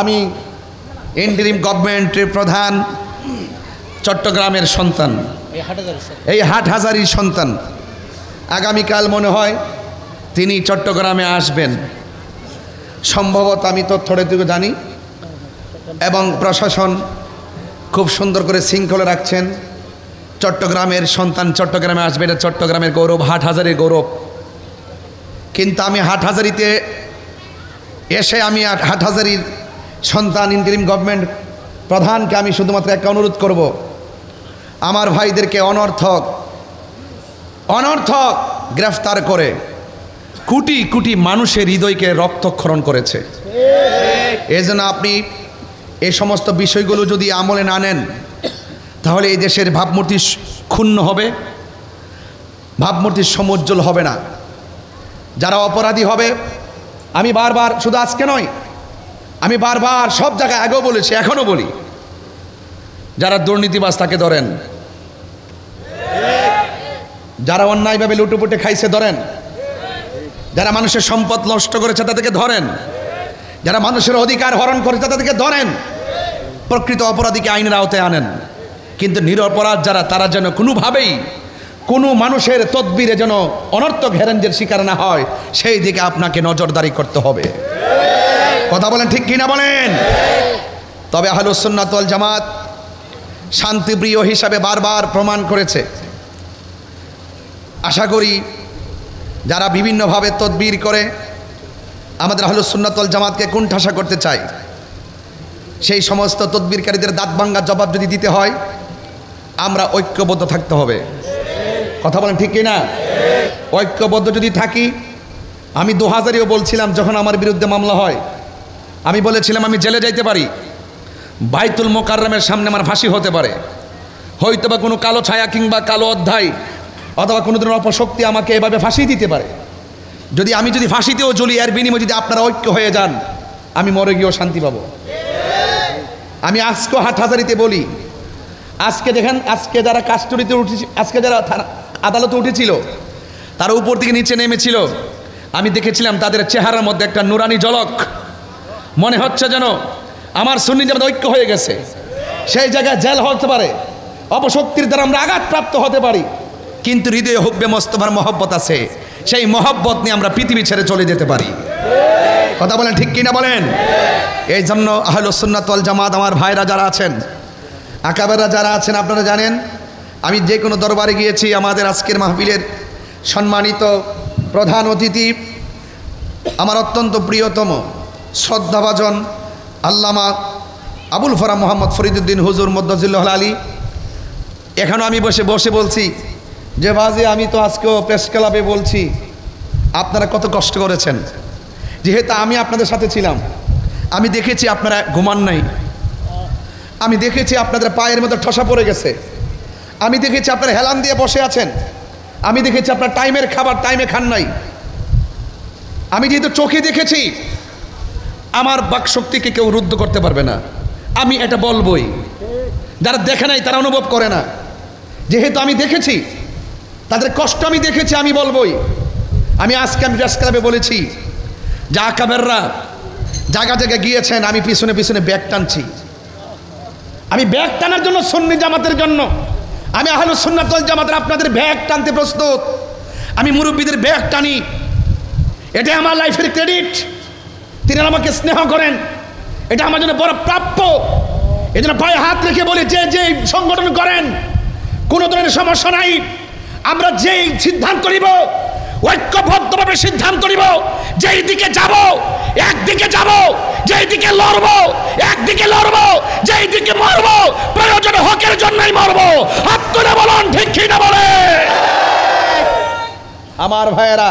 আমি ইন্টারিম গভর্নমেন্টের প্রধান, চট্টগ্রামের সন্তান, এই হাটহাজারীর সন্তান। আগামীকাল মনে হয় তিনি চট্টগ্রামে আসবেন সম্ভবত, আমি তথ্যটুকু জানি। এবং প্রশাসন খুব সুন্দর করে শৃঙ্খলা রাখছেন। চট্টগ্রামের সন্তান চট্টগ্রামে আসবে, এটা চট্টগ্রামের গৌরব, হাটহাজারীর গৌরব। কিন্তু আমি হাটহাজারীতে এসে আমি হাটহাজারীর সন্তান ইন্টারিম গভর্নমেন্ট প্রধানকে আমি শুধুমাত্র একটা অনুরোধ করব, আমার ভাইদেরকে অনর্থক গ্রেফতার করে কোটি কোটি মানুষের হৃদয়কে রক্তক্ষরণ করেছে। এই জন্য আপনি এই সমস্ত বিষয়গুলো যদি আমলে না নেন তাহলে এই দেশের ভাবমূর্তি ক্ষুণ্ণ হবে, ভাবমূর্তি সমুজ্জ্বল হবে না। যারা অপরাধী হবে, আমি বারবার, শুধু আজকে নয়, আমি বারবার সব জায়গায় আগেও বলেছি, এখনও বলি, যারা দুর্নীতিবাজ তাকে ধরেন, যারা অন্যায়ভাবে লুটুপুটে খাইছে ধরেন, যারা মানুষের সম্পদ নষ্ট করেছে তাদেরকে ধরেন, যারা মানুষের অধিকার হরণ করেছে তাদেরকে ধরেন, প্রকৃত অপরাধীকে আইনের আওতায় আনেন। কিন্তু নিরপরাধ যারা, তারা যেন কোনোভাবেই কোনো মানুষের তদবিরে যেন অনর্থক হ্যারেঞ্জের শিকার না হয়, সেই দিকে আপনাকে নজরদারি করতে হবে। কথা বলেন, ঠিক কিনা বলেন? তবে আহলুস সুন্নাত ওয়াল জামাত শান্তিপ্রিয় হিসাবে বারবার প্রমাণ করেছে। আশা করি যারা বিভিন্নভাবে তদবির করে আমাদের আহলুস সুন্নাত ওয়াল জামাতকে কোণঠাসা করতে চায়, সেই সমস্ত তদবিরকারীদের দাঁত ভাঙা জবাব যদি দিতে হয়, আমরা ঐক্যবদ্ধ থাকতে হবে। কথা বলেন, ঠিক কিনা? ঐক্যবদ্ধ যদি থাকি, আমি 2000-এও বলছিলাম, যখন আমার বিরুদ্ধে মামলা হয়, আমি বলেছিলাম আমি জেলে যাইতে পারি, বাইতুল মোকাররমের সামনে আমার ফাঁসি হতে পারে, হয়তোবা কোনো কালো ছায়া কিংবা কালো অধ্যায় অথবা কোনো ধরনের অপশক্তি আমাকে এভাবে ফাঁসি দিতে পারে। আমি যদি ফাঁসিতেও জ্বলি, এর বিনিময়ে যদি আপনারা ঐক্য হয়ে যান, আমি মরে গিয়েও শান্তি পাবো। আমি আজকেও হাটহাজারীতে বলি, আজকে দেখেন, আজকে যারা কাস্টডিতে উঠেছে, আজকে যারা আদালতে উঠেছিল, তারা উপর থেকে নিচে নেমেছিল, আমি দেখেছিলাম তাদের চেহারার মধ্যে একটা নুরানি ঝলক। মনে হচ্ছে যেন আমার সুন্নি জামাত ঐক্য হয়ে গেছে। সেই জায়গায় জেল হতে পারে, অপশক্তির দ্বারা আমরা আঘাতপ্রাপ্ত হতে পারি, কিন্তু হৃদয়ে হুব্বে মোস্তফার মহব্বত আছে। সেই মহব্বত নিয়ে আমরা পৃথিবী ছেড়ে চলে যেতে পারি। কথা বলেন, ঠিক কিনা বলেন? এই জন্য আহলুস সুন্নাত ওয়াল জামাত আমার ভাইরা যারা আছেন, আকাবেররা যারা আছেন, আপনারা জানেন আমি যে কোনো দরবারে গিয়েছি, আমাদের আজকের মাহফিলের সম্মানিত প্রধান অতিথি, আমার অত্যন্ত প্রিয়তম শ্রদ্ধাভাজন আল্লামা আবুল ফরাম মোহাম্মদ ফরিদুদ্দিন হুজুর মদ্দাজিল্লাহ আলী, এখনও আমি বসে বলছি যে বাজে, আমি তো আজকেও প্রেস ক্লাবে বলছি, আপনারা কত কষ্ট করেছেন। যেহেতু আমি আপনাদের সাথে ছিলাম, আমি দেখেছি আপনারা ঘুমান নাই, আমি দেখেছি আপনাদের পায়ের মধ্যে ঠসা পড়ে গেছে, আমি দেখেছি আপনারা হেলান দিয়ে বসে আছেন, আমি দেখেছি আপনার টাইমের খাবার টাইমে খান নাই। আমি যেহেতু চোখে দেখেছি, আমার বাকশক্তিকে কেউ রুদ্ধ করতে পারবে না, আমি এটা বলবই। যারা দেখে নাই তারা অনুভব করে না, যেহেতু আমি দেখেছি তাদের কষ্ট, আমি দেখেছি, আমি বলবই। আমি আজকে প্রেস ক্লাবে বলেছি যে আকাবেররা জায়গা জায়গায় গিয়েছেন, আমি পিছনে পিছনে ব্যাগ টানছি। আমি ব্যাগ টানার জন্য, সুন্নি জামাতের জন্য, আমি আহলুস সুন্নাত ওয়াল জামাতের আপনাদের ব্যাগ টানতে প্রস্তুত। আমি মুরব্বীদের ব্যাগ টানি, এটা আমার লাইফের ক্রেডিট। তিনি আমাকে স্নেহ করেন, এটা আমার জন্য বড় প্রাপ্য। এই জন্য পায়ে হাত রেখে বলি, যে সংগঠন করেন, কোনো ধরনের সমস্যা নাই। আমরা যেই সিদ্ধান্ত নিব, ঐক্যবদ্ধভাবে সিদ্ধান্ত নিব, যেই দিকে যাব একদিকে যাব, যেই দিকে লড়বো একদিকে লড়বো, যেই দিকে মরবো প্রয়োজনে হকের জন্যই মরবো। হাত তুলে বলুন, ঠিক কি না বলে? আমার ভাইয়েরা,